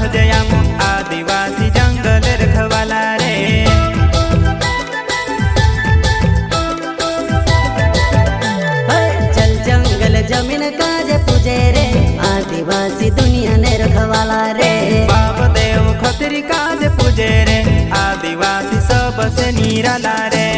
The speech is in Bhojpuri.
पूजे आम आदिवासी जंगल रखवाला रे। चल जंगल जमीन काजे पूजे रे आदिवासी दुनिया ने रखवाला रे। बाप देव खतरी काज पूजे रे आदिवासी सबसे निराला रे।